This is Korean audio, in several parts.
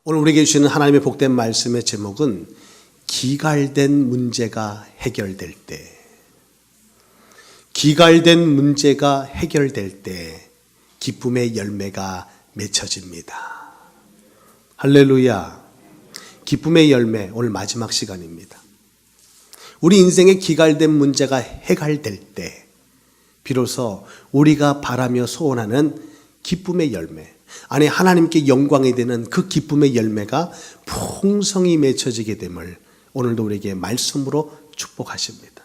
오늘 우리에게 주시는 하나님의 복된 말씀의 제목은 기갈된 문제가 해결될 때, 기갈된 문제가 해결될 때 기쁨의 열매가 맺혀집니다. 할렐루야. 기쁨의 열매, 오늘 마지막 시간입니다. 우리 인생의 기갈된 문제가 해결될 때 비로소 우리가 바라며 소원하는 기쁨의 열매, 아니 하나님께 영광이 되는 그 기쁨의 열매가 풍성히 맺혀지게 됨을 오늘도 우리에게 말씀으로 축복하십니다.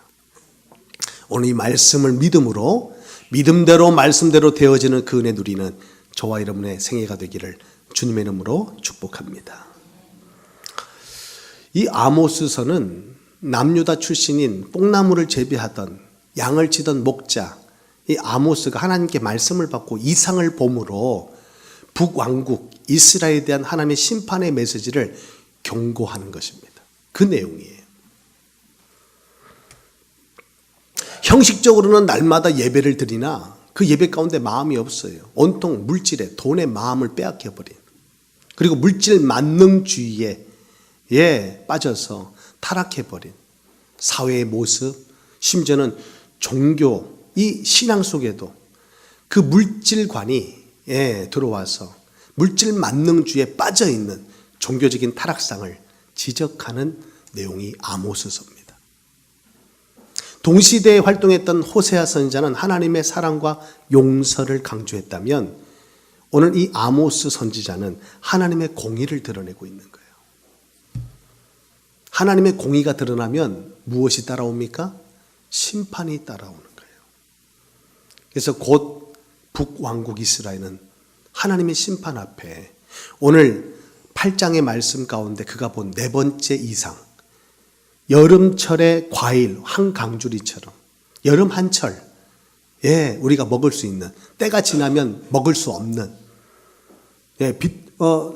오늘 이 말씀을 믿음대로 말씀대로 되어지는 그 은혜 누리는 저와 여러분의 생애가 되기를 주님의 이름으로 축복합니다. 이 아모스서는 남유다 출신인 뽕나무를 재배하던 양을 치던 목자 이 아모스가 하나님께 말씀을 받고 이상을 봄으로 북왕국 이스라엘에 대한 하나님의 심판의 메시지를 경고하는 것입니다. 그 내용이에요. 형식적으로는 날마다 예배를 드리나 그 예배 가운데 마음이 없어요. 온통 물질에 돈에 마음을 빼앗겨버린, 그리고 물질 만능주의에 빠져서 타락해버린 사회의 모습, 심지어는 종교, 이 신앙 속에도 그 물질관이 들어와서 물질 만능주의에 빠져있는 종교적인 타락상을 지적하는 내용이 아모스서입니다. 동시대에 활동했던 호세아 선지자는 하나님의 사랑과 용서를 강조했다면 오늘 이 아모스 선지자는 하나님의 공의를 드러내고 있는 거예요. 하나님의 공의가 드러나면 무엇이 따라옵니까? 심판이 따라오는 거예요. 그래서 곧 북왕국 이스라엘은 하나님의 심판 앞에 오늘 8장의 말씀 가운데 그가 본 네 번째 이상, 여름철의 과일 한 강주리처럼 여름 한철 우리가 먹을 수 있는, 때가 지나면 먹을 수 없는,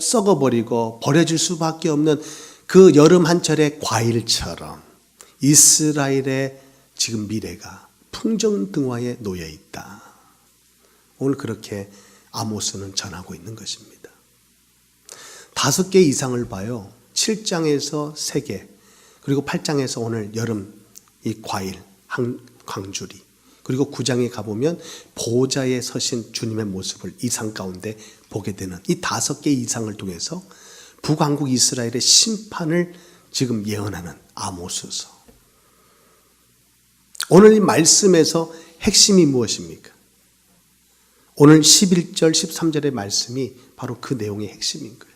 썩어버리고 버려질 수밖에 없는 그 여름 한철의 과일처럼 이스라엘의 지금 미래가 풍정등화에 놓여 있다. 오늘 그렇게 아모스는 전하고 있는 것입니다. 5개 이상을 봐요. 7장에서 3개, 그리고 8장에서 오늘 여름 이 과일 한 광주리, 그리고 9장에 가보면 보좌에 서신 주님의 모습을 이상 가운데 보게 되는 이 5개 이상을 통해서 북왕국 이스라엘의 심판을 지금 예언하는 아모스서. 오늘 이 말씀에서 핵심이 무엇입니까? 오늘 11절 13절의 말씀이 바로 그 내용의 핵심인 거예요.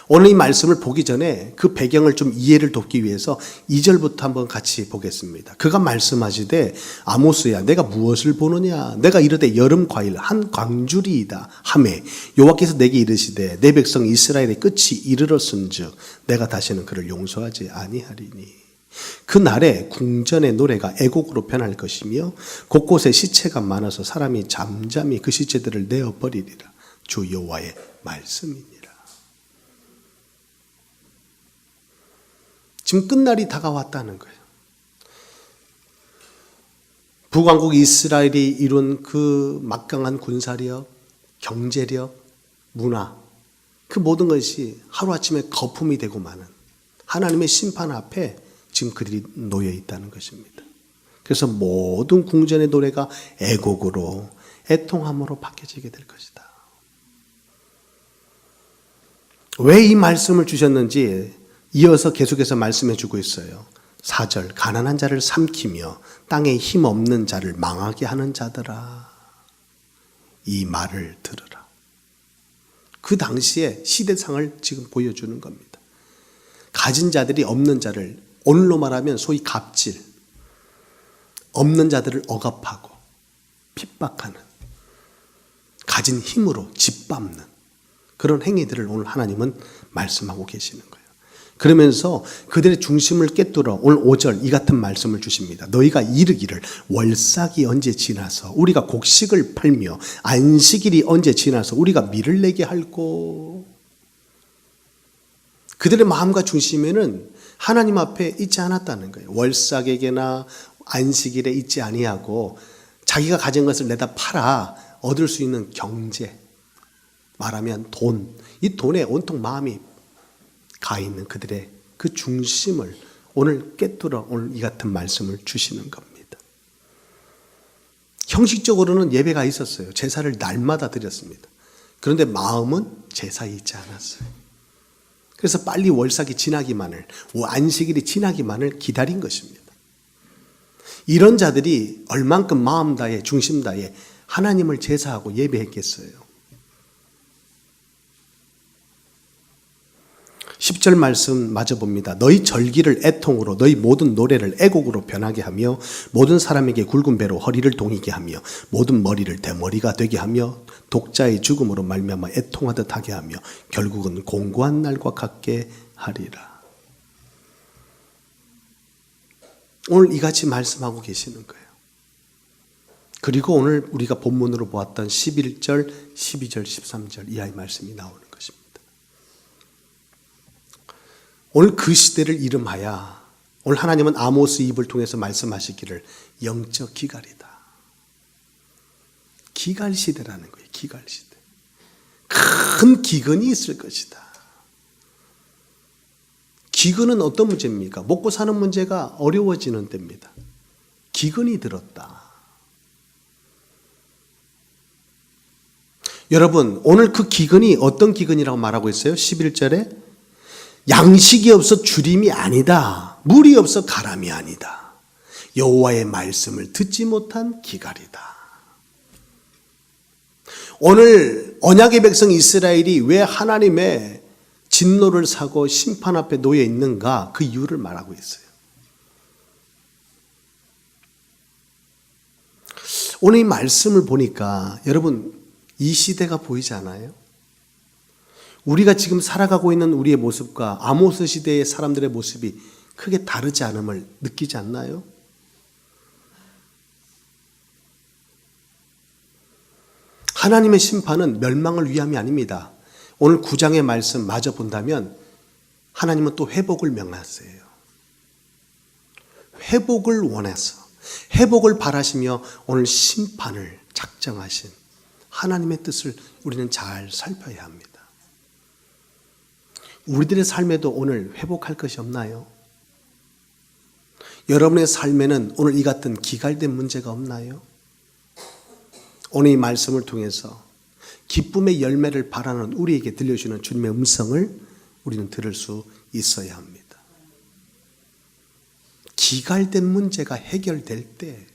오늘 이 말씀을 보기 전에 그 배경을 좀 이해를 돕기 위해서 2절부터 한번 같이 보겠습니다. 그가 말씀하시되 아모스야 내가 무엇을 보느냐, 내가 이르되 여름 과일 한 광주리이다 하매 여호와께서 내게 이르시되 내 백성 이스라엘의 끝이 이르렀은즉 내가 다시는 그를 용서하지 아니하리니 그 날에 궁전의 노래가 애곡으로 변할 것이며 곳곳에 시체가 많아서 사람이 잠잠히 그 시체들을 내어버리리라. 주 여호와의 말씀이니라. 지금 끝날이 다가왔다는 거예요. 북왕국 이스라엘이 이룬 그 막강한 군사력, 경제력, 문화, 그 모든 것이 하루아침에 거품이 되고 마는 하나님의 심판 앞에 지금 그들이 놓여 있다는 것입니다. 그래서 모든 궁전의 노래가 애곡으로 애통함으로 바뀌어지게 될 것이다. 왜 이 말씀을 주셨는지 이어서 계속해서 말씀해 주고 있어요. 4절 가난한 자를 삼키며 땅에 힘 없는 자를 망하게 하는 자들아 이 말을 들으라. 그 당시에 시대상을 지금 보여주는 겁니다. 가진 자들이 없는 자를, 오늘로 말하면 소위 갑질, 없는 자들을 억압하고 핍박하는, 가진 힘으로 짓밟는 그런 행위들을 오늘 하나님은 말씀하고 계시는 거예요. 그러면서 그들의 중심을 깨뚫어 오늘 5절 이 같은 말씀을 주십니다. 너희가 이르기를 월삭이 언제 지나서 우리가 곡식을 팔며 안식일이 언제 지나서 우리가 밀을 내게 할꼬. 그들의 마음과 중심에는 하나님 앞에 있지 않았다는 거예요. 월삭에게나 안식일에 있지 아니하고 자기가 가진 것을 내다 팔아 얻을 수 있는 경제, 말하면 돈, 이 돈에 온통 마음이 가 있는 그들의 그 중심을 오늘 꿰뚫어 오늘 이 같은 말씀을 주시는 겁니다. 형식적으로는 예배가 있었어요. 제사를 날마다 드렸습니다. 그런데 마음은 제사에 있지 않았어요. 그래서 빨리 월삭이 지나기만을, 안식일이 지나기만을 기다린 것입니다. 이런 자들이 얼만큼 마음 다해 중심 다해 하나님을 제사하고 예배했겠어요. 10절 말씀 마저 봅니다. 너희 절기를 애통으로 너희 모든 노래를 애곡으로 변하게 하며 모든 사람에게 굵은 배로 허리를 동이게 하며 모든 머리를 대머리가 되게 하며 독자의 죽음으로 말미암아 애통하듯 하게 하며 결국은 공고한 날과 같게 하리라. 오늘 이같이 말씀하고 계시는 거예요. 그리고 오늘 우리가 본문으로 보았던 11절, 12절, 13절 이하의 말씀이 나오는 것입니다. 오늘 그 시대를 이름하여 오늘 하나님은 아모스 입을 통해서 말씀하시기를 영적 기갈이다. 기갈 시대라는 거예요. 기갈 시대. 큰 기근이 있을 것이다. 기근은 어떤 문제입니까? 먹고 사는 문제가 어려워지는 때입니다. 기근이 들었다. 여러분, 오늘 그 기근이 어떤 기근이라고 말하고 있어요? 11절에 양식이 없어 주림이 아니다. 물이 없어 가람이 아니다. 여호와의 말씀을 듣지 못한 기갈이다. 오늘 언약의 백성 이스라엘이 왜 하나님의 진노를 사고 심판 앞에 놓여 있는가? 그 이유를 말하고 있어요. 오늘 이 말씀을 보니까 여러분 이 시대가 보이지 않아요? 우리가 지금 살아가고 있는 우리의 모습과 아모스 시대의 사람들의 모습이 크게 다르지 않음을 느끼지 않나요? 하나님의 심판은 멸망을 위함이 아닙니다. 오늘 9장의 말씀 마저 본다면 하나님은 또 회복을 명하세요. 회복을 원해서 회복을 바라시며 오늘 심판을 작정하신 하나님의 뜻을 우리는 잘 살펴야 합니다. 우리들의 삶에도 오늘 회복할 것이 없나요? 여러분의 삶에는 오늘 이 같은 기갈된 문제가 없나요? 오늘 이 말씀을 통해서 기쁨의 열매를 바라는 우리에게 들려주는 주님의 음성을 우리는 들을 수 있어야 합니다. 기갈된 문제가 해결될 때,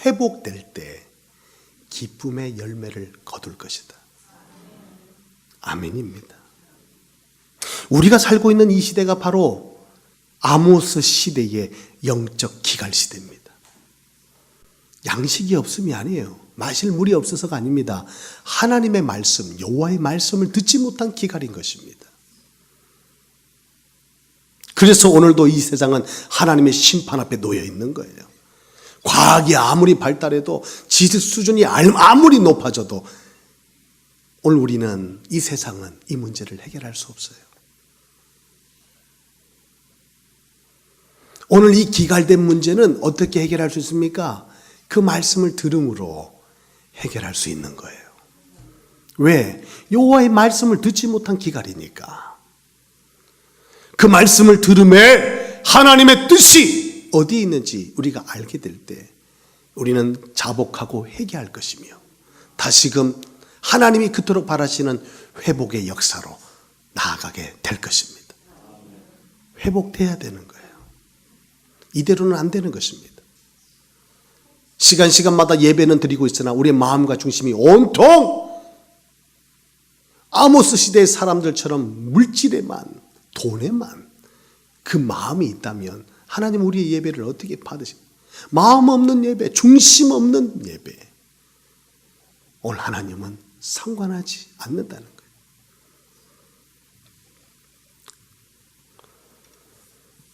회복될 때 기쁨의 열매를 거둘 것이다. 아멘입니다. 우리가 살고 있는 이 시대가 바로 아모스 시대의 영적 기갈 시대입니다. 양식이 없음이 아니에요. 마실 물이 없어서가 아닙니다. 하나님의 말씀, 여호와의 말씀을 듣지 못한 기갈인 것입니다. 그래서 오늘도 이 세상은 하나님의 심판 앞에 놓여 있는 거예요. 과학이 아무리 발달해도 지식 수준이 아무리 높아져도 오늘 우리는 이 세상은 이 문제를 해결할 수 없어요. 오늘 이 기갈된 문제는 어떻게 해결할 수 있습니까? 그 말씀을 들음으로 해결할 수 있는 거예요. 왜? 여호와의 말씀을 듣지 못한 기갈이니까. 그 말씀을 들음에 하나님의 뜻이 어디 있는지 우리가 알게 될 때 우리는 자복하고 회개할 것이며 다시금 하나님이 그토록 바라시는 회복의 역사로 나아가게 될 것입니다. 회복돼야 되는 거예요. 이대로는 안 되는 것입니다. 시간마다 예배는 드리고 있으나 우리의 마음과 중심이 온통 아모스 시대의 사람들처럼 물질에만, 돈에만 그 마음이 있다면 하나님 우리의 예배를 어떻게 받으십니까? 마음 없는 예배, 중심 없는 예배, 오늘 하나님은 상관하지 않는다는 거예요.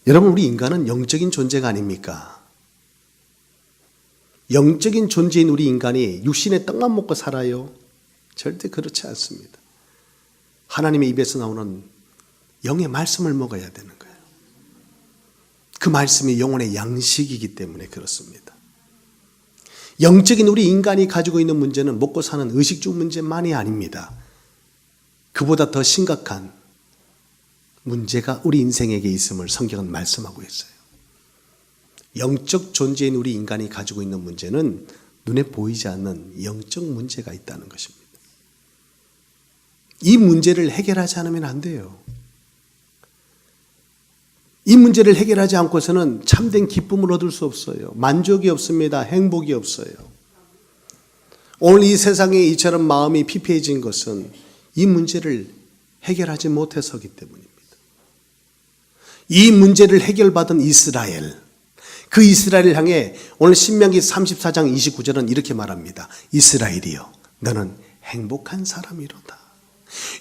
여러분, 우리 인간은 영적인 존재가 아닙니까? 영적인 존재인 우리 인간이 육신의 떡만 먹고 살아요? 절대 그렇지 않습니다. 하나님의 입에서 나오는 영의 말씀을 먹어야 되는 거예요. 그 말씀이 영혼의 양식이기 때문에 그렇습니다. 영적인 우리 인간이 가지고 있는 문제는 먹고 사는 의식주 문제만이 아닙니다. 그보다 더 심각한 문제가 우리 인생에게 있음을 성경은 말씀하고 있어요. 영적 존재인 우리 인간이 가지고 있는 문제는 눈에 보이지 않는 영적 문제가 있다는 것입니다. 이 문제를 해결하지 않으면 안 돼요. 이 문제를 해결하지 않고서는 참된 기쁨을 얻을 수 없어요. 만족이 없습니다. 행복이 없어요. 오늘 이 세상에 이처럼 마음이 피폐해진 것은 이 문제를 해결하지 못해서기 때문입니다. 이 문제를 해결받은 이스라엘, 그 이스라엘을 향해 오늘 신명기 34장 29절은 이렇게 말합니다. 이스라엘이여, 너는 행복한 사람이로다.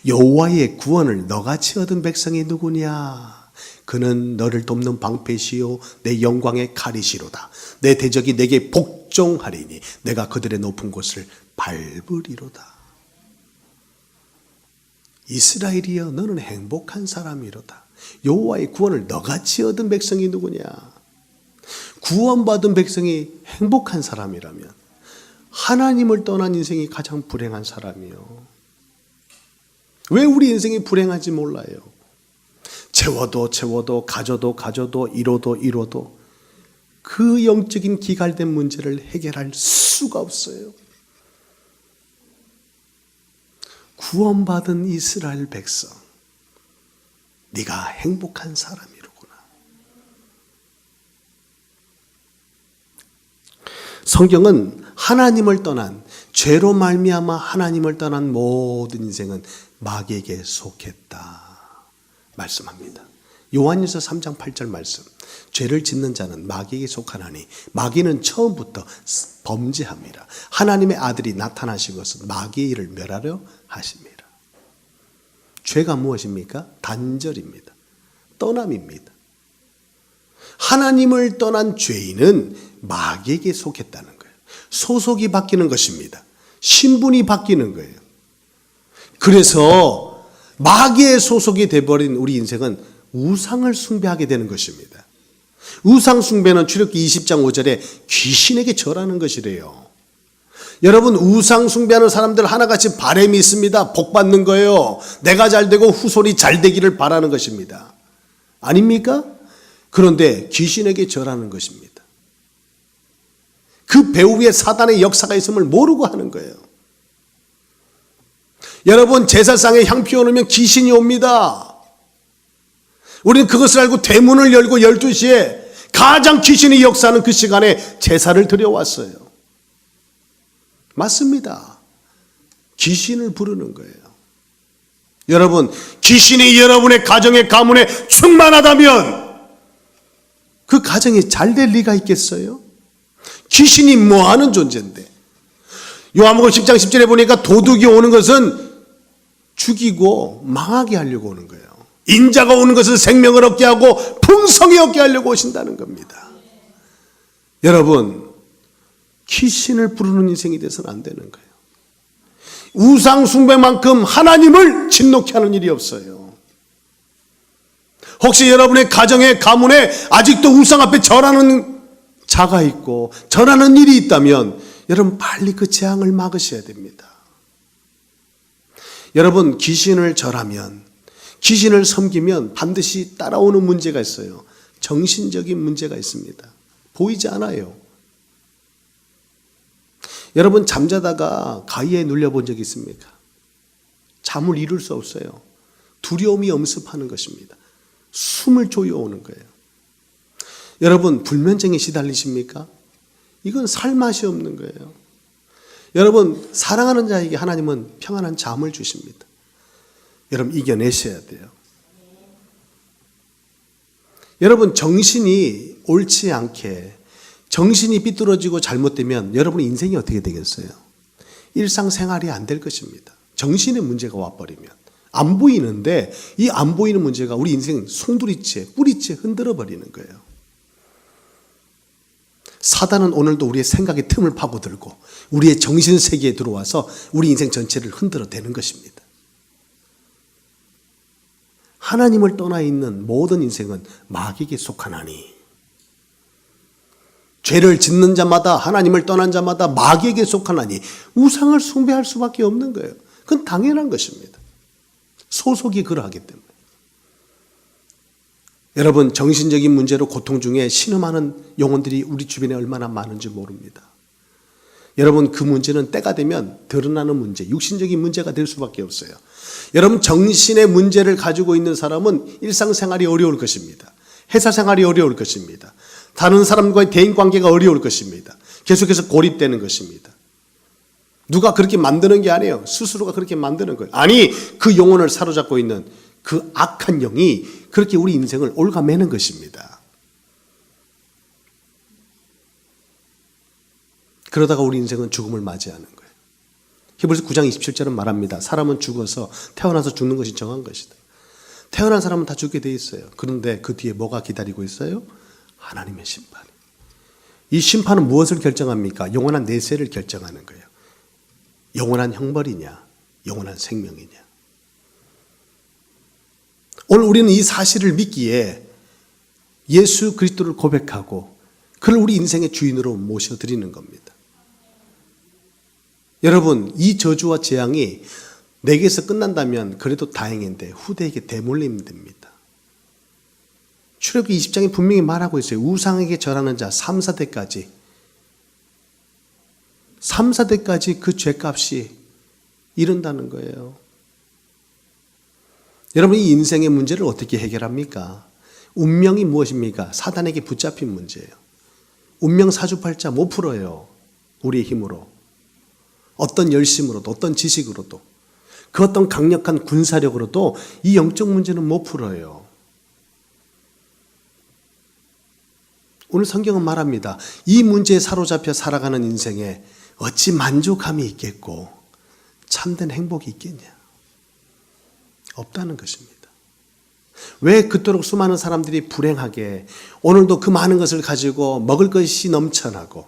여호와의 구원을 너같이 얻은 백성이 누구냐? 그는 너를 돕는 방패시요 내 영광의 칼이시로다. 내 대적이 내게 복종하리니 내가 그들의 높은 곳을 밟으리로다. 이스라엘이여, 너는 행복한 사람이로다. 여호와의 구원을 너같이 얻은 백성이 누구냐? 구원받은 백성이 행복한 사람이라면 하나님을 떠난 인생이 가장 불행한 사람이요. 왜 우리 인생이 불행한지 몰라요. 채워도 가져도 이뤄도 그 영적인 기갈된 문제를 해결할 수가 없어요. 구원받은 이스라엘 백성, 네가 행복한 사람이로구나. 성경은 하나님을 떠난, 죄로 말미암아 하나님을 떠난 모든 인생은 마귀에게 속했다 말씀합니다. 요한일서 3장 8절 말씀. 죄를 짓는 자는 마귀에게 속하나니 마귀는 처음부터 범죄합니다. 하나님의 아들이 나타나신 것은 마귀의 일을 멸하려 하십니다. 죄가 무엇입니까? 단절입니다. 떠남입니다. 하나님을 떠난 죄인은 마귀에게 속했다는 거예요. 소속이 바뀌는 것입니다. 신분이 바뀌는 거예요. 그래서 마귀의 소속이 되어버린 우리 인생은 우상을 숭배하게 되는 것입니다. 우상 숭배는 출애굽기 20장 5절에 귀신에게 절하는 것이래요. 여러분, 우상 숭배하는 사람들 하나같이 바람이 있습니다. 복 받는 거예요. 내가 잘 되고 후손이 잘 되기를 바라는 것입니다. 아닙니까? 그런데 귀신에게 절하는 것입니다. 그 배후에 사단의 역사가 있음을 모르고 하는 거예요. 여러분, 제사상에 향 피워놓으면 귀신이 옵니다. 우리는 그것을 알고 대문을 열고 12시에 가장 귀신이 역사하는 그 시간에 제사를 드려왔어요. 맞습니다. 귀신을 부르는 거예요. 여러분, 귀신이 여러분의 가정의 가문에 충만하다면 그 가정이 잘 될 리가 있겠어요? 귀신이 뭐하는 존재인데. 요한복음 10장 10절에 보니까 도둑이 오는 것은 죽이고 망하게 하려고 오는 거예요. 인자가 오는 것은 생명을 얻게 하고 풍성히 얻게 하려고 오신다는 겁니다. 여러분, 귀신을 부르는 인생이 돼서는 안 되는 거예요. 우상 숭배만큼 하나님을 진노케 하는 일이 없어요. 혹시 여러분의 가정의 가문에 아직도 우상 앞에 절하는 자가 있고 절하는 일이 있다면 여러분, 빨리 그 재앙을 막으셔야 됩니다. 여러분, 귀신을 절하면, 귀신을 섬기면 반드시 따라오는 문제가 있어요. 정신적인 문제가 있습니다. 보이지 않아요. 여러분, 잠자다가 가위에 눌려본 적 있습니까? 잠을 이룰 수 없어요. 두려움이 엄습하는 것입니다. 숨을 조여오는 거예요. 여러분, 불면증에 시달리십니까? 이건 살 맛이 없는 거예요. 여러분, 사랑하는 자에게 하나님은 평안한 잠을 주십니다. 여러분, 이겨내셔야 돼요. 여러분, 정신이 옳지 않게, 정신이 삐뚤어지고 잘못되면 여러분의 인생이 어떻게 되겠어요? 일상생활이 안 될 것입니다. 정신의 문제가 와버리면. 안 보이는데 이 안 보이는 문제가 우리 인생 송두리째, 뿌리째 흔들어 버리는 거예요. 사단은 오늘도 우리의 생각의 틈을 파고들고 우리의 정신세계에 들어와서 우리 인생 전체를 흔들어 대는 것입니다. 하나님을 떠나 있는 모든 인생은 마귀에게 속하나니 죄를 짓는 자마다, 하나님을 떠난 자마다 마귀에게 속하나니 우상을 숭배할 수밖에 없는 거예요. 그건 당연한 것입니다. 소속이 그러하기 때문에. 여러분, 정신적인 문제로 고통 중에 신음하는 영혼들이 우리 주변에 얼마나 많은지 모릅니다. 여러분, 그 문제는 때가 되면 드러나는 문제, 육신적인 문제가 될 수밖에 없어요. 여러분, 정신의 문제를 가지고 있는 사람은 일상생활이 어려울 것입니다. 회사 생활이 어려울 것입니다. 다른 사람과의 대인관계가 어려울 것입니다. 계속해서 고립되는 것입니다. 누가 그렇게 만드는 게 아니에요. 스스로가 그렇게 만드는 거예요. 아니, 그 영혼을 사로잡고 있는 그 악한 영이 그렇게 우리 인생을 갉아매는 것입니다. 그러다가 우리 인생은 죽음을 맞이하는 거예요. 히브리서 9장 27절은 말합니다. 사람은 죽어서 태어나서 죽는 것이 정한 것이다. 태어난 사람은 다 죽게 돼 있어요. 그런데 그 뒤에 뭐가 기다리고 있어요? 하나님의 심판. 이 심판은 무엇을 결정합니까? 영원한 내세를 결정하는 거예요. 영원한 형벌이냐, 영원한 생명이냐. 오늘 우리는 이 사실을 믿기에 예수 그리스도를 고백하고 그를 우리 인생의 주인으로 모셔드리는 겁니다. 여러분, 이 저주와 재앙이 내게서 끝난다면 그래도 다행인데 후대에게 대물림이 됩니다. 출애굽기 20장에 분명히 말하고 있어요. 우상에게 절하는 자 3, 4대까지. 3, 4대까지 그 죄값이 이른다는 거예요. 여러분, 이 인생의 문제를 어떻게 해결합니까? 운명이 무엇입니까? 사단에게 붙잡힌 문제예요. 운명 사주팔자 못 풀어요. 우리의 힘으로. 어떤 열심으로도, 어떤 지식으로도, 그 어떤 강력한 군사력으로도 이 영적 문제는 못 풀어요. 오늘 성경은 말합니다. 이 문제에 사로잡혀 살아가는 인생에 어찌 만족함이 있겠고 참된 행복이 있겠냐? 없다는 것입니다. 왜 그토록 수많은 사람들이 불행하게 오늘도 그 많은 것을 가지고 먹을 것이 넘쳐나고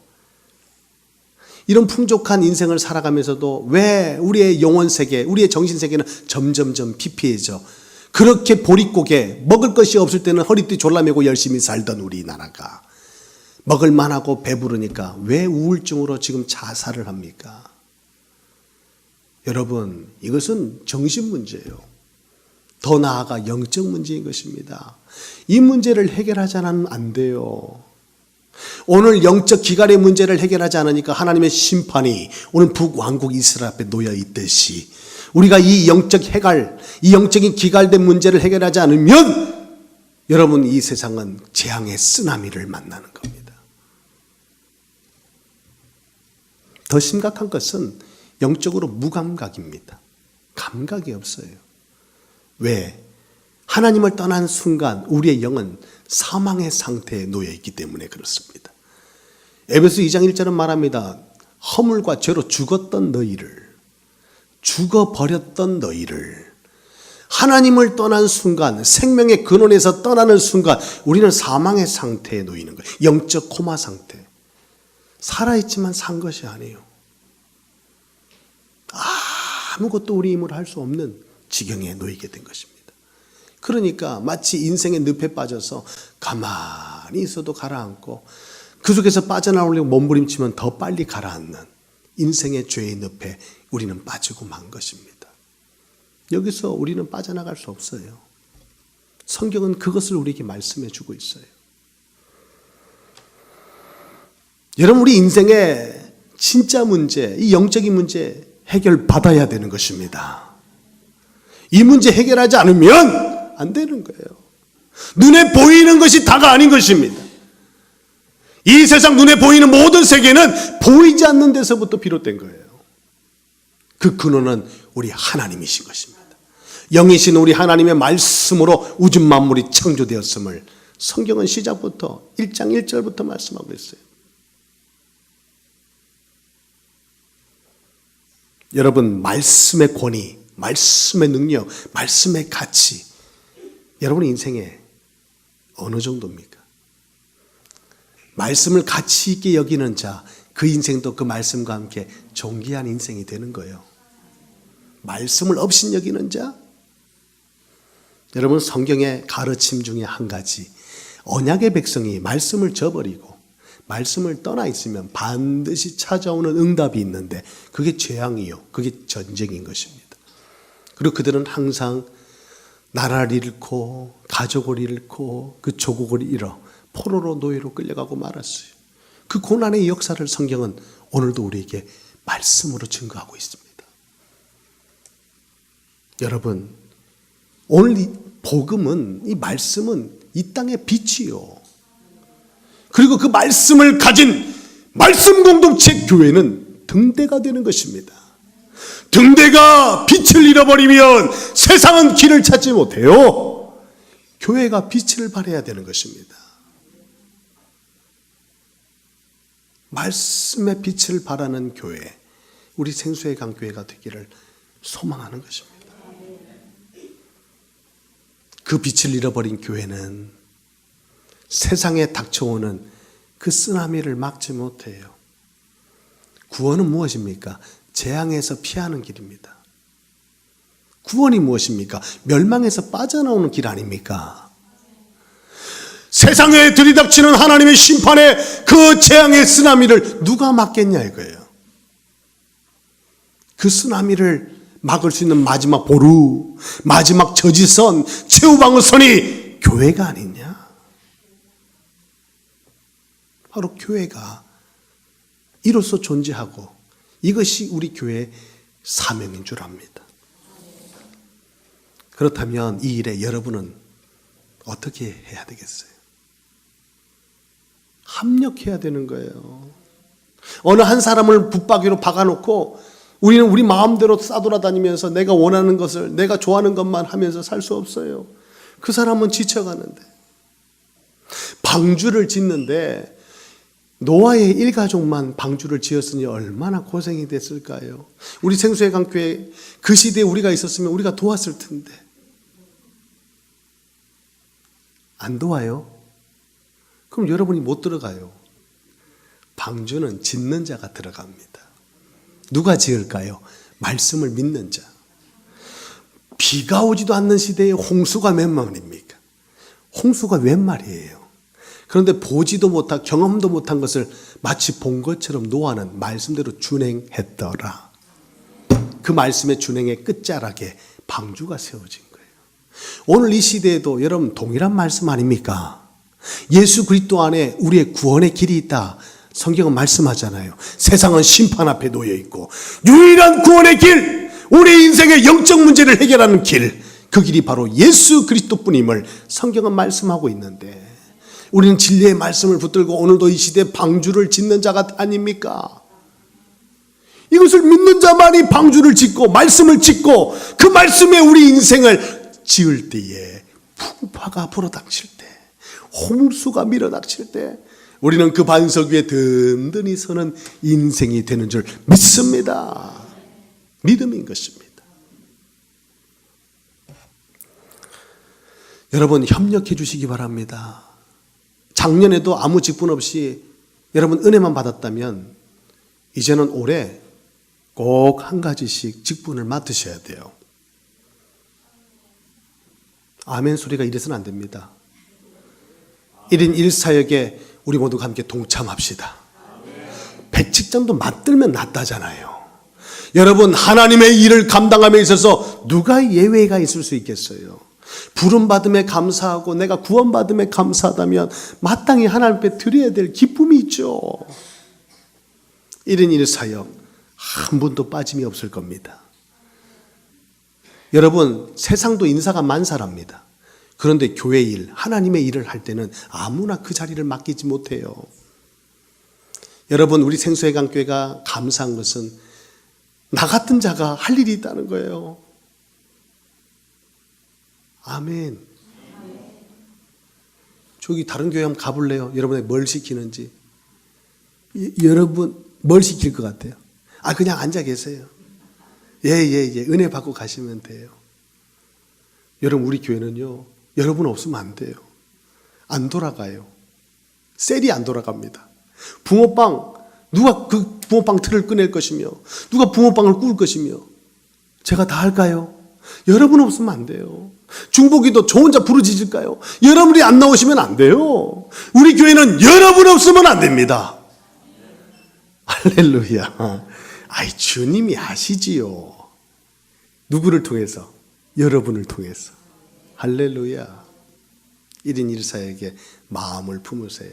이런 풍족한 인생을 살아가면서도 왜 우리의 영혼 세계, 우리의 정신 세계는 점점점 피폐해져 그렇게 보릿고개 먹을 것이 없을 때는 허리띠 졸라매고 열심히 살던 우리나라가 먹을 만하고 배부르니까 왜 우울증으로 지금 자살을 합니까? 여러분, 이것은 정신 문제예요. 더 나아가 영적 문제인 것입니다. 이 문제를 해결하지 않으면 안 돼요. 오늘 영적 기갈의 문제를 해결하지 않으니까 하나님의 심판이 오늘 북왕국 이스라엘 앞에 놓여 있듯이 우리가 이 영적 해갈, 이 영적인 기갈된 문제를 해결하지 않으면 여러분, 이 세상은 재앙의 쓰나미를 만나는 겁니다. 더 심각한 것은 영적으로 무감각입니다. 감각이 없어요. 왜? 하나님을 떠난 순간 우리의 영은 사망의 상태에 놓여 있기 때문에 그렇습니다. 에베소 2장 1절은 말합니다. 허물과 죄로 죽었던 너희를, 죽어버렸던 너희를 하나님을 떠난 순간, 생명의 근원에서 떠나는 순간 우리는 사망의 상태에 놓이는 거예요. 영적 코마 상태. 살아있지만 산 것이 아니에요. 아무것도 우리 힘으로 할 수 없는 지경에 놓이게 된 것입니다. 그러니까 마치 인생의 늪에 빠져서 가만히 있어도 가라앉고 그 속에서 빠져나오려고 몸부림치면 더 빨리 가라앉는 인생의 죄의 늪에 우리는 빠지고 만 것입니다. 여기서 우리는 빠져나갈 수 없어요. 성경은 그것을 우리에게 말씀해 주고 있어요. 여러분, 우리 인생의 진짜 문제, 이 영적인 문제 해결받아야 되는 것입니다. 이 문제 해결하지 않으면 안 되는 거예요. 눈에 보이는 것이 다가 아닌 것입니다. 이 세상 눈에 보이는 모든 세계는 보이지 않는 데서부터 비롯된 거예요. 그 근원은 우리 하나님이신 것입니다. 영이신 우리 하나님의 말씀으로 우주 만물이 창조되었음을 성경은 시작부터 1장 1절부터 말씀하고 있어요. 여러분, 말씀의 권위, 말씀의 능력, 말씀의 가치, 여러분의 인생에 어느 정도입니까? 말씀을 가치 있게 여기는 자, 그 인생도 그 말씀과 함께 존귀한 인생이 되는 거예요. 말씀을 없인 여기는 자, 여러분, 성경의 가르침 중에 한 가지, 언약의 백성이 말씀을 저버리고 말씀을 떠나 있으면 반드시 찾아오는 응답이 있는데 그게 재앙이요. 그게 전쟁인 것입니다. 그리고 그들은 항상 나라를 잃고 가족을 잃고 그 조국을 잃어 포로로 노예로 끌려가고 말았어요. 그 고난의 역사를 성경은 오늘도 우리에게 말씀으로 증거하고 있습니다. 여러분, 오늘 이 복음은, 이 말씀은 이 땅의 빛이요. 그리고 그 말씀을 가진 말씀 공동체 교회는 등대가 되는 것입니다. 등대가 빛을 잃어버리면 세상은 길을 찾지 못해요. 교회가 빛을 발해야 되는 것입니다. 말씀의 빛을 발하는 교회, 우리 생수의 강교회가 되기를 소망하는 것입니다. 그 빛을 잃어버린 교회는 세상에 닥쳐오는 그 쓰나미를 막지 못해요. 구원은 무엇입니까? 재앙에서 피하는 길입니다. 구원이 무엇입니까? 멸망에서 빠져나오는 길 아닙니까? 세상에 들이닥치는 하나님의 심판에 그 재앙의 쓰나미를 누가 막겠냐 이거예요. 그 쓰나미를 막을 수 있는 마지막 보루, 마지막 저지선, 최후방어선이 교회가 아니냐? 바로 교회가 이로써 존재하고 이것이 우리 교회의 사명인 줄 압니다. 그렇다면 이 일에 여러분은 어떻게 해야 되겠어요? 합력해야 되는 거예요. 어느 한 사람을 붙박이로 박아놓고 우리는 우리 마음대로 싸돌아다니면서 내가 원하는 것을, 내가 좋아하는 것만 하면서 살 수 없어요. 그 사람은 지쳐가는데. 방주를 짓는데 노아의 일가족만 방주를 지었으니 얼마나 고생이 됐을까요? 우리 생수의 강교회 그 시대에 우리가 있었으면 우리가 도왔을 텐데. 안 도와요? 그럼 여러분이 못 들어가요. 방주는 짓는 자가 들어갑니다. 누가 지을까요? 말씀을 믿는 자. 비가 오지도 않는 시대에 홍수가 몇 마리입니까? 홍수가 몇 마리예요? 그런데 보지도 못한, 경험도 못한 것을 마치 본 것처럼 노아는 말씀대로 준행했더라. 그 말씀의 준행의 끝자락에 방주가 세워진 거예요. 오늘 이 시대에도 여러분 동일한 말씀 아닙니까? 예수 그리스도 안에 우리의 구원의 길이 있다. 성경은 말씀하잖아요. 세상은 심판 앞에 놓여 있고 유일한 구원의 길, 우리 인생의 영적 문제를 해결하는 길, 그 길이 바로 예수 그리스도뿐임을 성경은 말씀하고 있는데 우리는 진리의 말씀을 붙들고 오늘도 이 시대에 방주를 짓는 자가 아닙니까? 이것을 믿는 자만이 방주를 짓고 말씀을 짓고 그 말씀에 우리 인생을 지을 때에 풍파가 불어닥칠 때, 홍수가 밀어닥칠 때 우리는 그 반석 위에 든든히 서는 인생이 되는 줄 믿습니다. 믿음인 것입니다. 여러분 협력해 주시기 바랍니다. 작년에도 아무 직분 없이 여러분 은혜만 받았다면 이제는 올해 꼭 한 가지씩 직분을 맡으셔야 돼요. 아멘 소리가 이래서는 안 됩니다. 1인 1사역에 우리 모두가 함께 동참합시다. 백직장도 맞들면 낫다잖아요. 여러분 하나님의 일을 감당함에 있어서 누가 예외가 있을 수 있겠어요? 부름받음에 감사하고 내가 구원받음에 감사하다면 마땅히 하나님 앞에 드려야 될 기쁨이 있죠. 1인 1사역 한 분도 빠짐이 없을 겁니다. 여러분 세상도 인사가 만사랍니다. 그런데 교회 일, 하나님의 일을 할 때는 아무나 그 자리를 맡기지 못해요. 여러분 우리 생수의 강교회가 감사한 것은 나 같은 자가 할 일이 있다는 거예요. 아멘. 저기 다른 교회 한번 가볼래요? 여러분이 뭘 시키는지. 여러분 뭘 시킬 것 같아요? 그냥 앉아 계세요. 예. 은혜 받고 가시면 돼요. 여러분 우리 교회는요. 여러분 없으면 안 돼요. 안 돌아가요. 셀이 안 돌아갑니다. 붕어빵, 누가 그 붕어빵 틀을 꺼낼 것이며 누가 붕어빵을 구울 것이며 제가 다 할까요? 여러분 없으면 안 돼요. 중보기도 저 혼자 부르짖을까요? 여러분이 안 나오시면 안 돼요. 우리 교회는 여러분 없으면 안 됩니다. 할렐루야. 아이, 주님이 아시지요. 누구를 통해서? 여러분을 통해서. 할렐루야. 1인 1사에게 마음을 품으세요.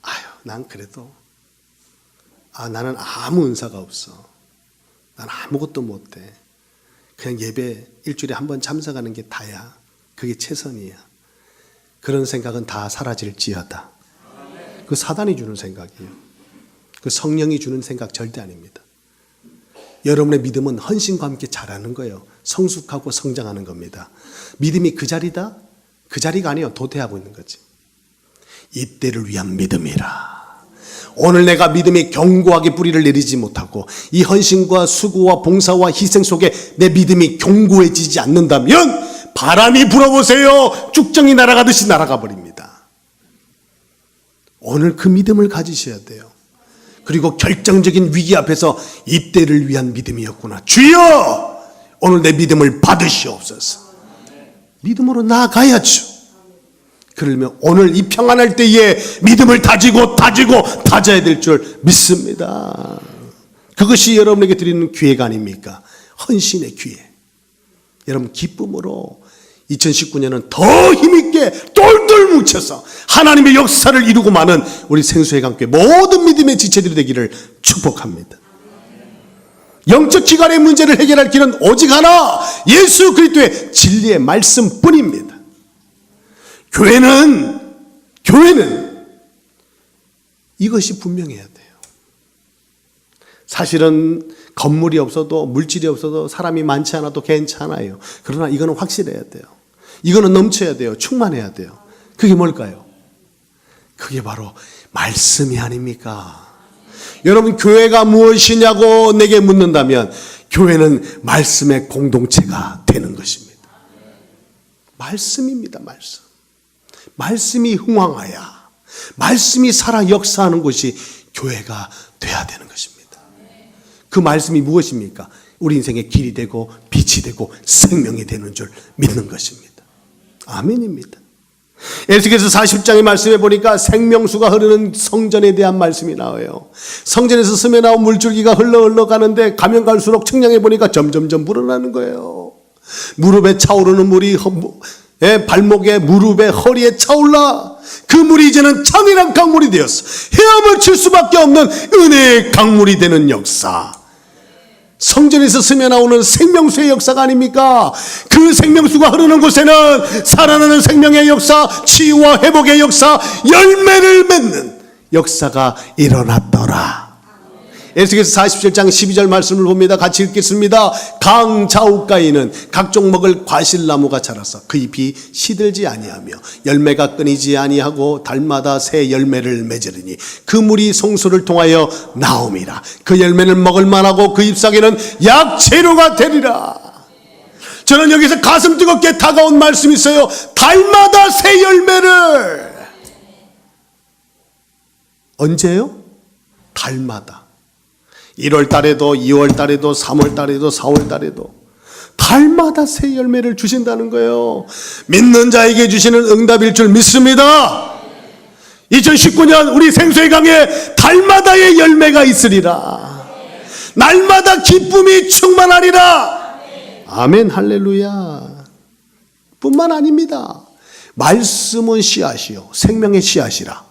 아유, 난 그래도 나는 아무 은사가 없어. 난 아무것도 못해. 그냥 예배 일주일에 한 번 참석하는 게 다야. 그게 최선이야. 그런 생각은 다 사라질지어다. 그 사단이 주는 생각이에요. 그 성령이 주는 생각 절대 아닙니다. 여러분의 믿음은 헌신과 함께 자라는 거예요. 성숙하고 성장하는 겁니다. 믿음이 그 자리다? 그 자리가 아니에요. 도태하고 있는 거지. 이때를 위한 믿음이라. 오늘 내가 믿음이 견고하게 뿌리를 내리지 못하고 이 헌신과 수고와 봉사와 희생 속에 내 믿음이 견고해지지 않는다면 바람이 불어보세요. 쭉정이 날아가듯이 날아가 버립니다. 오늘 그 믿음을 가지셔야 돼요. 그리고 결정적인 위기 앞에서 이때를 위한 믿음이었구나. 주여! 오늘 내 믿음을 받으시옵소서. 믿음으로 나아가야죠. 그러면 오늘 이 평안할 때에 믿음을 다져야 될 줄 믿습니다. 그것이 여러분에게 드리는 기회가 아닙니까? 헌신의 기회. 여러분 기쁨으로 2019년은 더 힘있게 똘똘 뭉쳐서 하나님의 역사를 이루고 마는 우리 생수회관교회 모든 믿음의 지체들이 되기를 축복합니다. 영적 기관의 문제를 해결할 길은 오직 하나, 예수 그리스도의 진리의 말씀뿐입니다. 교회는 이것이 분명해야 돼요. 사실은 건물이 없어도 물질이 없어도 사람이 많지 않아도 괜찮아요. 그러나 이거는 확실해야 돼요. 이거는 넘쳐야 돼요. 충만해야 돼요. 그게 뭘까요? 그게 바로 말씀이 아닙니까? 여러분 교회가 무엇이냐고 내게 묻는다면 교회는 말씀의 공동체가 되는 것입니다. 말씀입니다. 말씀. 말씀이 흥황하여 말씀이 살아 역사하는 곳이 교회가 돼야 되는 것입니다. 그 말씀이 무엇입니까? 우리 인생의 길이 되고 빛이 되고 생명이 되는 줄 믿는 것입니다. 아멘입니다. 에스겔서 40장의 말씀에 보니까 생명수가 흐르는 성전에 대한 말씀이 나와요. 성전에서 스며 나온 물줄기가 흘러 가는데 가면 갈수록 측량해 보니까 점점점 불어나는 거예요. 무릎에 차오르는 물이 발목에 무릎에 허리에 차올라 그 물이 이제는 창이란 강물이 되었어. 헤엄을 칠 수밖에 없는 은혜의 강물이 되는 역사. 성전에서 스며 나오는 생명수의 역사가 아닙니까? 그 생명수가 흐르는 곳에는 살아나는 생명의 역사, 치유와 회복의 역사, 열매를 맺는 역사가 일어났더라. 에스겔서 47장 12절 말씀을 봅니다. 같이 읽겠습니다. 강 좌우가에는 각종 먹을 과실나무가 자라서 그 잎이 시들지 아니하며 열매가 끊이지 아니하고 달마다 새 열매를 맺으리니 그 물이 송수를 통하여 나옴이라. 그 열매는 먹을 만하고 그 잎사귀는 약재료가 되리라. 저는 여기서 가슴 뜨겁게 다가온 말씀이 있어요. 달마다 새 열매를. 언제요? 달마다. 1월 달에도 2월 달에도 3월 달에도 4월 달에도 달마다 새 열매를 주신다는 거예요. 믿는 자에게 주시는 응답일 줄 믿습니다. 2019년 우리 생수의 강에 달마다의 열매가 있으리라. 날마다 기쁨이 충만하리라. 아멘 할렐루야. 뿐만 아닙니다. 말씀은 씨앗이요 생명의 씨앗이라.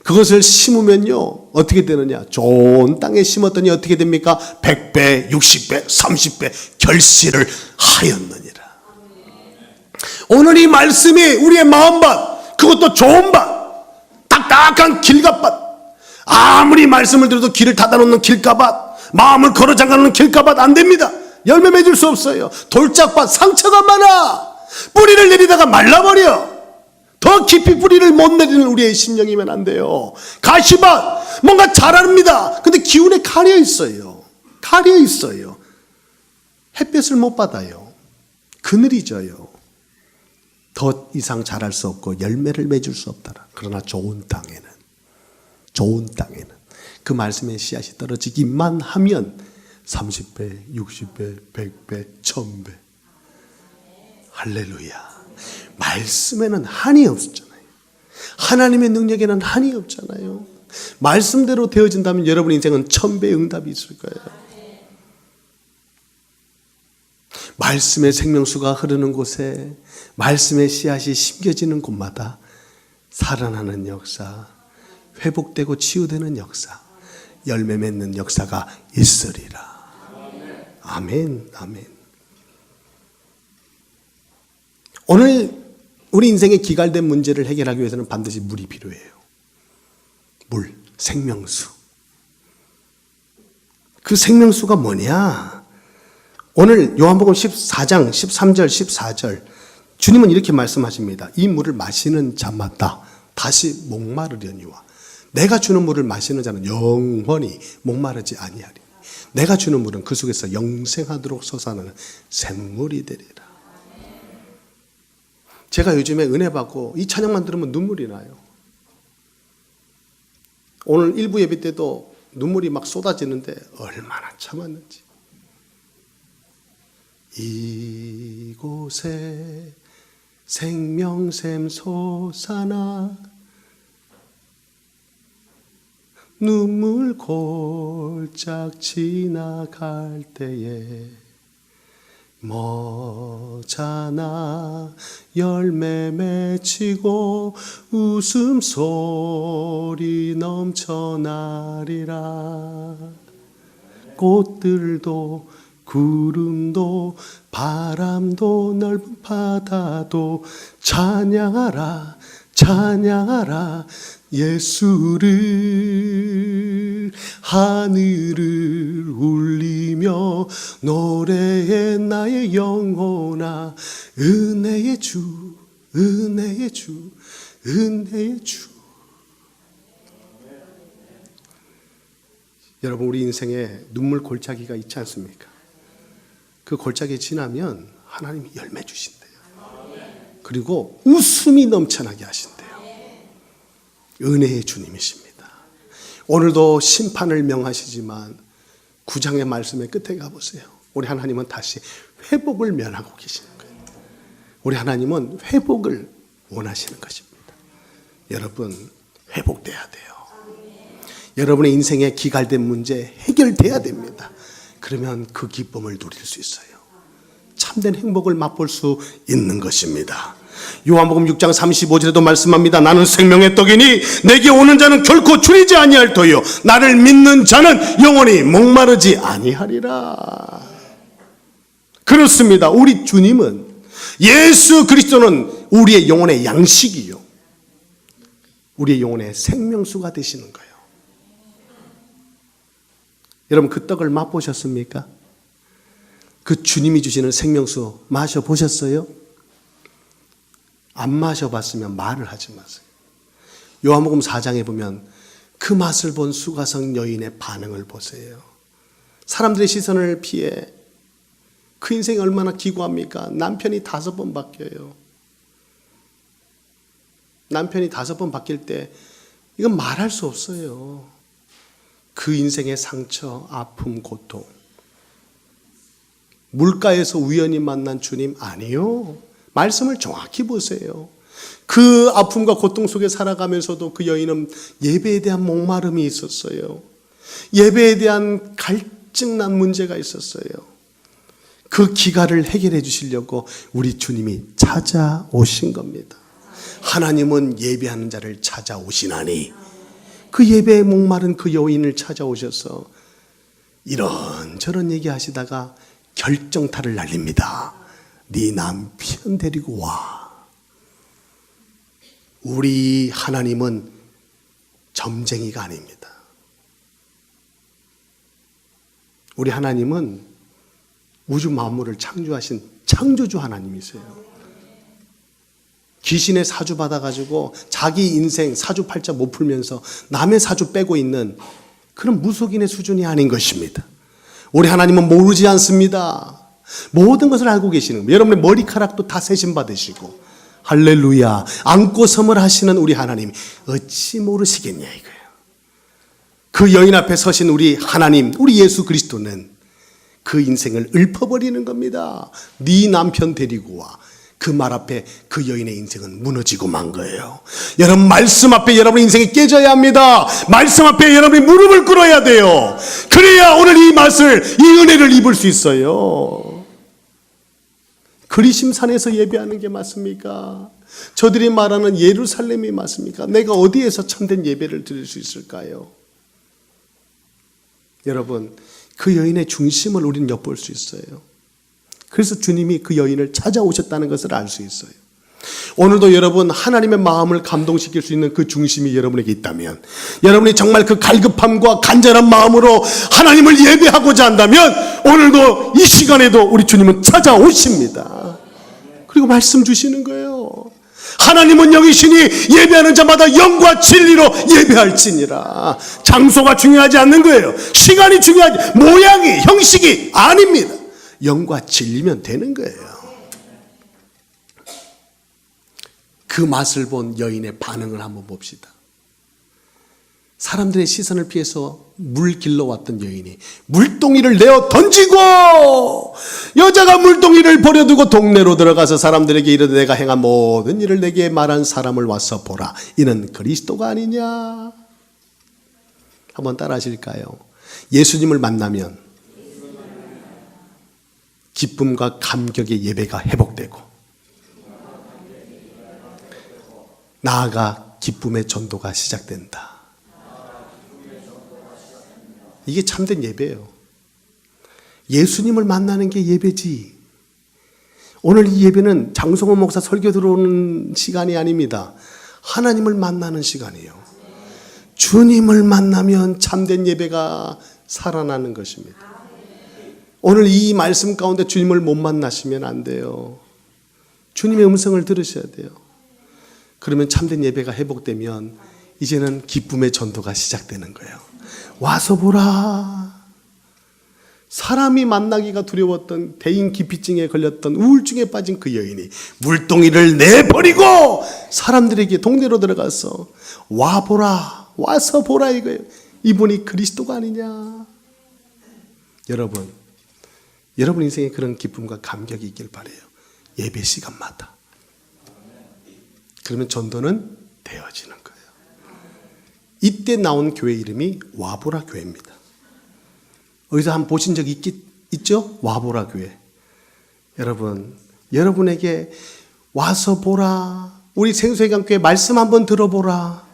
그것을 심으면요 어떻게 되느냐, 좋은 땅에 심었더니 어떻게 됩니까? 100배 60배 30배 결실을 하였느니라. 오늘 이 말씀이 우리의 마음밭, 그것도 좋은 밭, 딱딱한 길갓밭, 아무리 말씀을 들어도 길을 닫아놓는 길가밭, 마음을 걸어 잠가놓는 길가밭 안 됩니다. 열매 맺을 수 없어요. 돌짝밭, 상처가 많아. 뿌리를 내리다가 말라버려. 더 깊이 뿌리를 못 내리는 우리의 심령이면 안 돼요. 가시밭, 뭔가 자랍니다. 근데 기운에 가려 있어요. 가려 있어요. 햇볕을 못 받아요. 그늘이 져요. 더 이상 자랄 수 없고 열매를 맺을 수 없더라. 그러나 좋은 땅에는 그 말씀의 씨앗이 떨어지기만 하면 30배, 60배, 100배, 1000배. 할렐루야. 말씀에는 한이 없었잖아요. 하나님의 능력에는 한이 없잖아요. 말씀대로 되어진다면 여러분 인생은 1000배의 응답이 있을 거예요. 말씀의 생명수가 흐르는 곳에 말씀의 씨앗이 심겨지는 곳마다 살아나는 역사, 회복되고 치유되는 역사, 열매 맺는 역사가 있으리라. 아멘, 아멘. 오늘 우리 인생의 기갈된 문제를 해결하기 위해서는 반드시 물이 필요해요. 물, 생명수. 그 생명수가 뭐냐? 오늘 요한복음 14장 13절 14절 주님은 이렇게 말씀하십니다. 이 물을 마시는 자마다 다시 목마르려니와 내가 주는 물을 마시는 자는 영원히 목마르지 아니하리. 내가 주는 물은 그 속에서 영생하도록 솟아나는 샘물이 되리라. 제가 요즘에 은혜 받고 이 찬양만 들으면 눈물이 나요. 오늘 일부 예배 때도 눈물이 막 쏟아지는데 얼마나 참았는지. 이곳에 생명샘 솟아나 눈물 골짝 지나갈 때에 머자나 열매 맺히고 웃음소리 넘쳐나리라. 꽃들도 구름도 바람도 넓은 바다도 찬양하라 찬양하라 예수를. 하늘을 울리며 노래해 나의 영혼아. 은혜의 주 은혜의 주 은혜의 주. 여러분, 우리 인생에 눈물 골짜기가 있지 않습니까? 그 골짜기 지나면 하나님이 열매 주신대요. 그리고 웃음이 넘쳐나게 하신대요. 은혜의 주님이십니다. 오늘도 심판을 명하시지만 9장의 말씀의 끝에 가보세요. 우리 하나님은 다시 회복을 면하고 계시는 거예요. 우리 하나님은 회복을 원하시는 것입니다. 여러분, 회복돼야 돼요. 여러분의 인생의 기갈된 문제 해결돼야 됩니다. 그러면 그 기쁨을 누릴 수 있어요. 참된 행복을 맛볼 수 있는 것입니다. 요한복음 6장 35절에도 말씀합니다. 나는 생명의 떡이니 내게 오는 자는 결코 줄이지 아니할 터요 나를 믿는 자는 영원히 목마르지 아니하리라. 그렇습니다. 우리 주님은, 예수 그리스도는 우리의 영혼의 양식이요 우리의 영혼의 생명수가 되시는 거예요. 여러분, 그 떡을 맛보셨습니까? 그 주님이 주시는 생명수 마셔보셨어요? 안 마셔봤으면 말을 하지 마세요. 요한복음 4장에 보면 그 맛을 본 수가성 여인의 반응을 보세요. 사람들의 시선을 피해 그 인생이 얼마나 기구합니까? 남편이 5번 바뀌어요. 남편이 5번 바뀔 때 이건 말할 수 없어요. 그 인생의 상처, 아픔, 고통. 물가에서 우연히 만난 주님 아니요. 말씀을 정확히 보세요. 그 아픔과 고통 속에 살아가면서도 그 여인은 예배에 대한 목마름이 있었어요. 예배에 대한 갈증난 문제가 있었어요. 그 기갈을 해결해 주시려고 우리 주님이 찾아오신 겁니다. 하나님은 예배하는 자를 찾아오시나니, 그 예배에 목마른 그 여인을 찾아오셔서 이런저런 얘기하시다가 결정타를 날립니다. 네 남편 데리고 와. 우리 하나님은 점쟁이가 아닙니다. 우리 하나님은 우주 만물을 창조하신 창조주 하나님이세요. 귀신의 사주 받아가지고 자기 인생 사주팔자 못 풀면서 남의 사주 빼고 있는 그런 무속인의 수준이 아닌 것입니다. 우리 하나님은 모르지 않습니다. 모든 것을 알고 계시는 거예요. 여러분의 머리카락도 다 세심 받으시고, 할렐루야, 안고 섬을 하시는 우리 하나님 어찌 모르시겠냐 이거예요. 그 여인 앞에 서신 우리 하나님, 우리 예수 그리스도는 그 인생을 읊어버리는 겁니다. 네 남편 데리고 와. 그 말 앞에 그 여인의 인생은 무너지고 만 거예요. 여러분, 말씀 앞에 여러분의 인생이 깨져야 합니다. 말씀 앞에 여러분이 무릎을 꿇어야 돼요. 그래야 오늘 이 맛을, 이 은혜를 입을 수 있어요. 그리심산에서 예배하는 게 맞습니까? 저들이 말하는 예루살렘이 맞습니까? 내가 어디에서 참된 예배를 드릴 수 있을까요? 여러분, 그 여인의 중심을 우리는 엿볼 수 있어요. 그래서 주님이 그 여인을 찾아오셨다는 것을 알 수 있어요. 오늘도 여러분, 하나님의 마음을 감동시킬 수 있는 그 중심이 여러분에게 있다면, 여러분이 정말 그 갈급함과 간절한 마음으로 하나님을 예배하고자 한다면 오늘도 이 시간에도 우리 주님은 찾아오십니다. 그리고 말씀 주시는 거예요. 하나님은 영이시니 예배하는 자마다 영과 진리로 예배할지니라. 장소가 중요하지 않는 거예요. 시간이 중요하지, 모양이, 형식이 아닙니다. 영과 진리면 되는 거예요. 그 맛을 본 여인의 반응을 한번 봅시다. 사람들의 시선을 피해서 물 길러 왔던 여인이 물동이를 내어 던지고, 여자가 물동이를 버려두고 동네로 들어가서 사람들에게 이르되 내가 행한 모든 일을 내게 말한 사람을 와서 보라. 이는 그리스도가 아니냐. 한번 따라 하실까요? 예수님을 만나면 기쁨과 감격의 예배가 회복되고, 나아가 기쁨의 전도가 시작된다. 이게 참된 예배예요. 예수님을 만나는 게 예배지. 오늘 이 예배는 장성호 목사 설교 들어오는 시간이 아닙니다. 하나님을 만나는 시간이에요. 주님을 만나면 참된 예배가 살아나는 것입니다. 오늘 이 말씀 가운데 주님을 못 만나시면 안 돼요. 주님의 음성을 들으셔야 돼요. 그러면 참된 예배가 회복되면 이제는 기쁨의 전도가 시작되는 거예요. 와서 보라. 사람이 만나기가 두려웠던 대인 기피증에 걸렸던 우울증에 빠진 그 여인이 물동이를 내버리고 사람들에게 동네로 들어가서 와보라, 와서 보라 이거예요. 이분이 그리스도가 아니냐. 여러분 인생에 그런 기쁨과 감격이 있길 바라요. 예배 시간마다. 그러면 전도는 되어지는 거예요. 이때 나온 교회 이름이 와보라 교회입니다. 어디서 한번 보신 적 있죠? 와보라 교회. 여러분, 여러분에게 와서 보라. 우리 생수회관교회 말씀 한번 들어보라.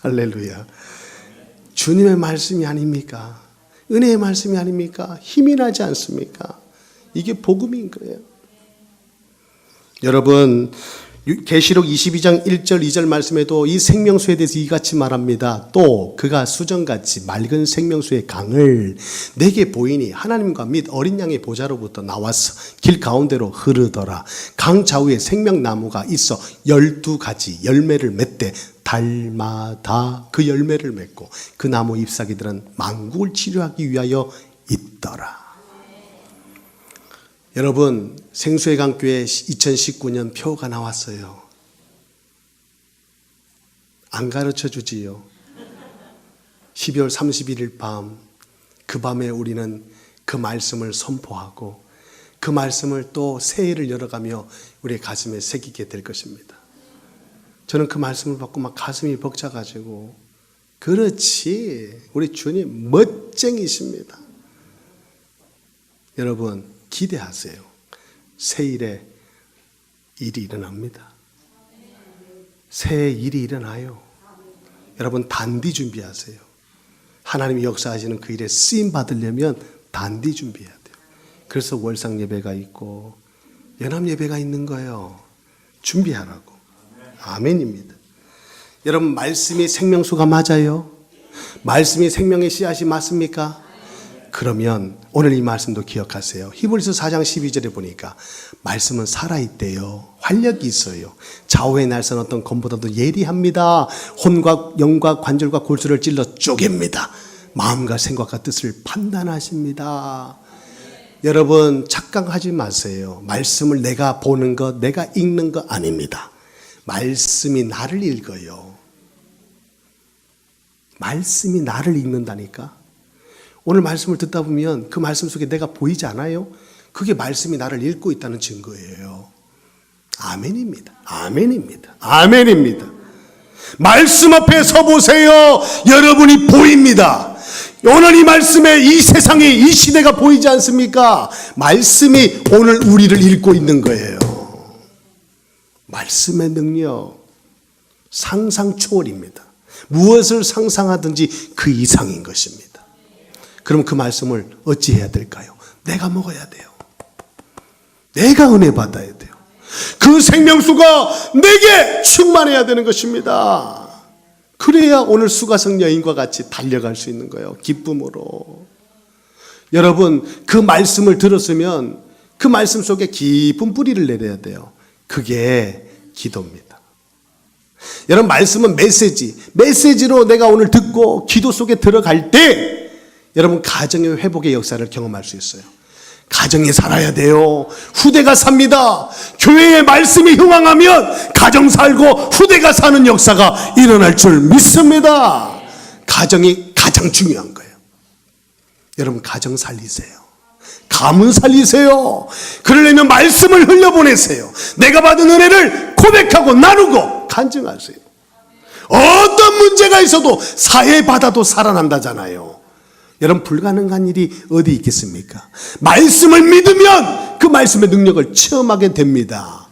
할렐루야. 주님의 말씀이 아닙니까? 은혜의 말씀이 아닙니까? 힘이 나지 않습니까? 이게 복음인 거예요. 여러분, 계시록 22장 1절 2절 말씀에도 이 생명수에 대해서 이같이 말합니다. 또 그가 수정같이 맑은 생명수의 강을 내게 보이니 하나님과 및 어린 양의 보좌로부터 나와서 길 가운데로 흐르더라. 강 좌우에 생명나무가 있어 12가지 열매를 맺되 달마다 그 열매를 맺고 그 나무 잎사귀들은 만국을 치료하기 위하여 있더라. 여러분, 생수회관교회 2019년 표가 나왔어요. 안 가르쳐 주지요. 12월 31일 밤, 그 밤에 우리는 그 말씀을 선포하고 그 말씀을 또 새해를 열어가며 우리의 가슴에 새기게 될 것입니다. 저는 그 말씀을 받고 막 가슴이 벅차가지고, 그렇지, 우리 주님 멋쟁이십니다. 여러분, 기대하세요. 새일에 일이 일어납니다. 새해 일이 일어나요. 여러분, 단디 준비하세요. 하나님이 역사하시는 그 일에 쓰임 받으려면 단디 준비해야 돼요. 그래서 월상 예배가 있고 연합 예배가 있는 거예요. 준비하라고. 아멘입니다. 여러분, 말씀이 생명수가 맞아요? 말씀이 생명의 씨앗이 맞습니까? 그러면 오늘 이 말씀도 기억하세요. 히브리서 4장 12절에 보니까 말씀은 살아있대요. 활력이 있어요. 좌우의 날선 어떤 검보다도 예리합니다. 혼과 영과 관절과 골수를 찔러 쪼갭니다. 마음과 생각과 뜻을 판단하십니다. 여러분, 착각하지 마세요. 말씀을 내가 보는 것, 내가 읽는 것 아닙니다. 말씀이 나를 읽어요. 말씀이 나를 읽는다니까. 오늘 말씀을 듣다 보면 그 말씀 속에 내가 보이지 않아요? 그게 말씀이 나를 읽고 있다는 증거예요. 아멘입니다. 아멘입니다. 아멘입니다. 말씀 앞에 서 보세요. 여러분이 보입니다. 오늘 이 말씀에 이 세상이, 이 시대가 보이지 않습니까? 말씀이 오늘 우리를 읽고 있는 거예요. 말씀의 능력, 상상 초월입니다. 무엇을 상상하든지 그 이상인 것입니다. 그럼 그 말씀을 어찌 해야 될까요? 내가 먹어야 돼요. 내가 은혜 받아야 돼요. 그 생명수가 내게 충만해야 되는 것입니다. 그래야 오늘 수가성 여인과 같이 달려갈 수 있는 거예요. 기쁨으로. 여러분, 그 말씀을 들었으면 그 말씀 속에 깊은 뿌리를 내려야 돼요. 그게 기도입니다. 여러분, 말씀은 메시지로 내가 오늘 듣고 기도 속에 들어갈 때 여러분 가정의 회복의 역사를 경험할 수 있어요. 가정이 살아야 돼요. 후대가 삽니다. 교회의 말씀이 흥황하면 가정 살고 후대가 사는 역사가 일어날 줄 믿습니다. 가정이 가장 중요한 거예요. 여러분, 가정 살리세요. 가문 살리세요. 그러려면 말씀을 흘려보내세요. 내가 받은 은혜를 고백하고 나누고 간증하세요. 어떤 문제가 있어도 사해 받아도 살아난다잖아요. 여러분, 불가능한 일이 어디 있겠습니까? 말씀을 믿으면 그 말씀의 능력을 체험하게 됩니다.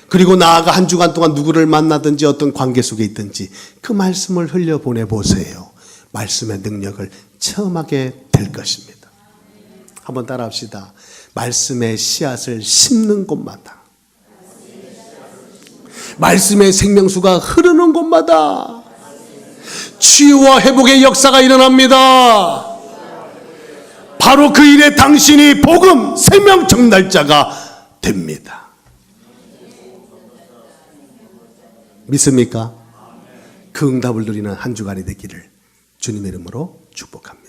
그리고 나아가 한 주간 동안 누구를 만나든지 어떤 관계 속에 있든지 그 말씀을 흘려보내 보세요. 말씀의 능력을 체험하게 될 것입니다. 한번 따라합시다. 말씀의 씨앗을 심는 곳마다, 말씀의 생명수가 흐르는 곳마다 치유와 회복의 역사가 일어납니다. 바로 그 일에 당신이 복음, 생명 전달자가 됩니다. 믿습니까? 그 응답을 누리는 한 주간이 되기를 주님의 이름으로 축복합니다.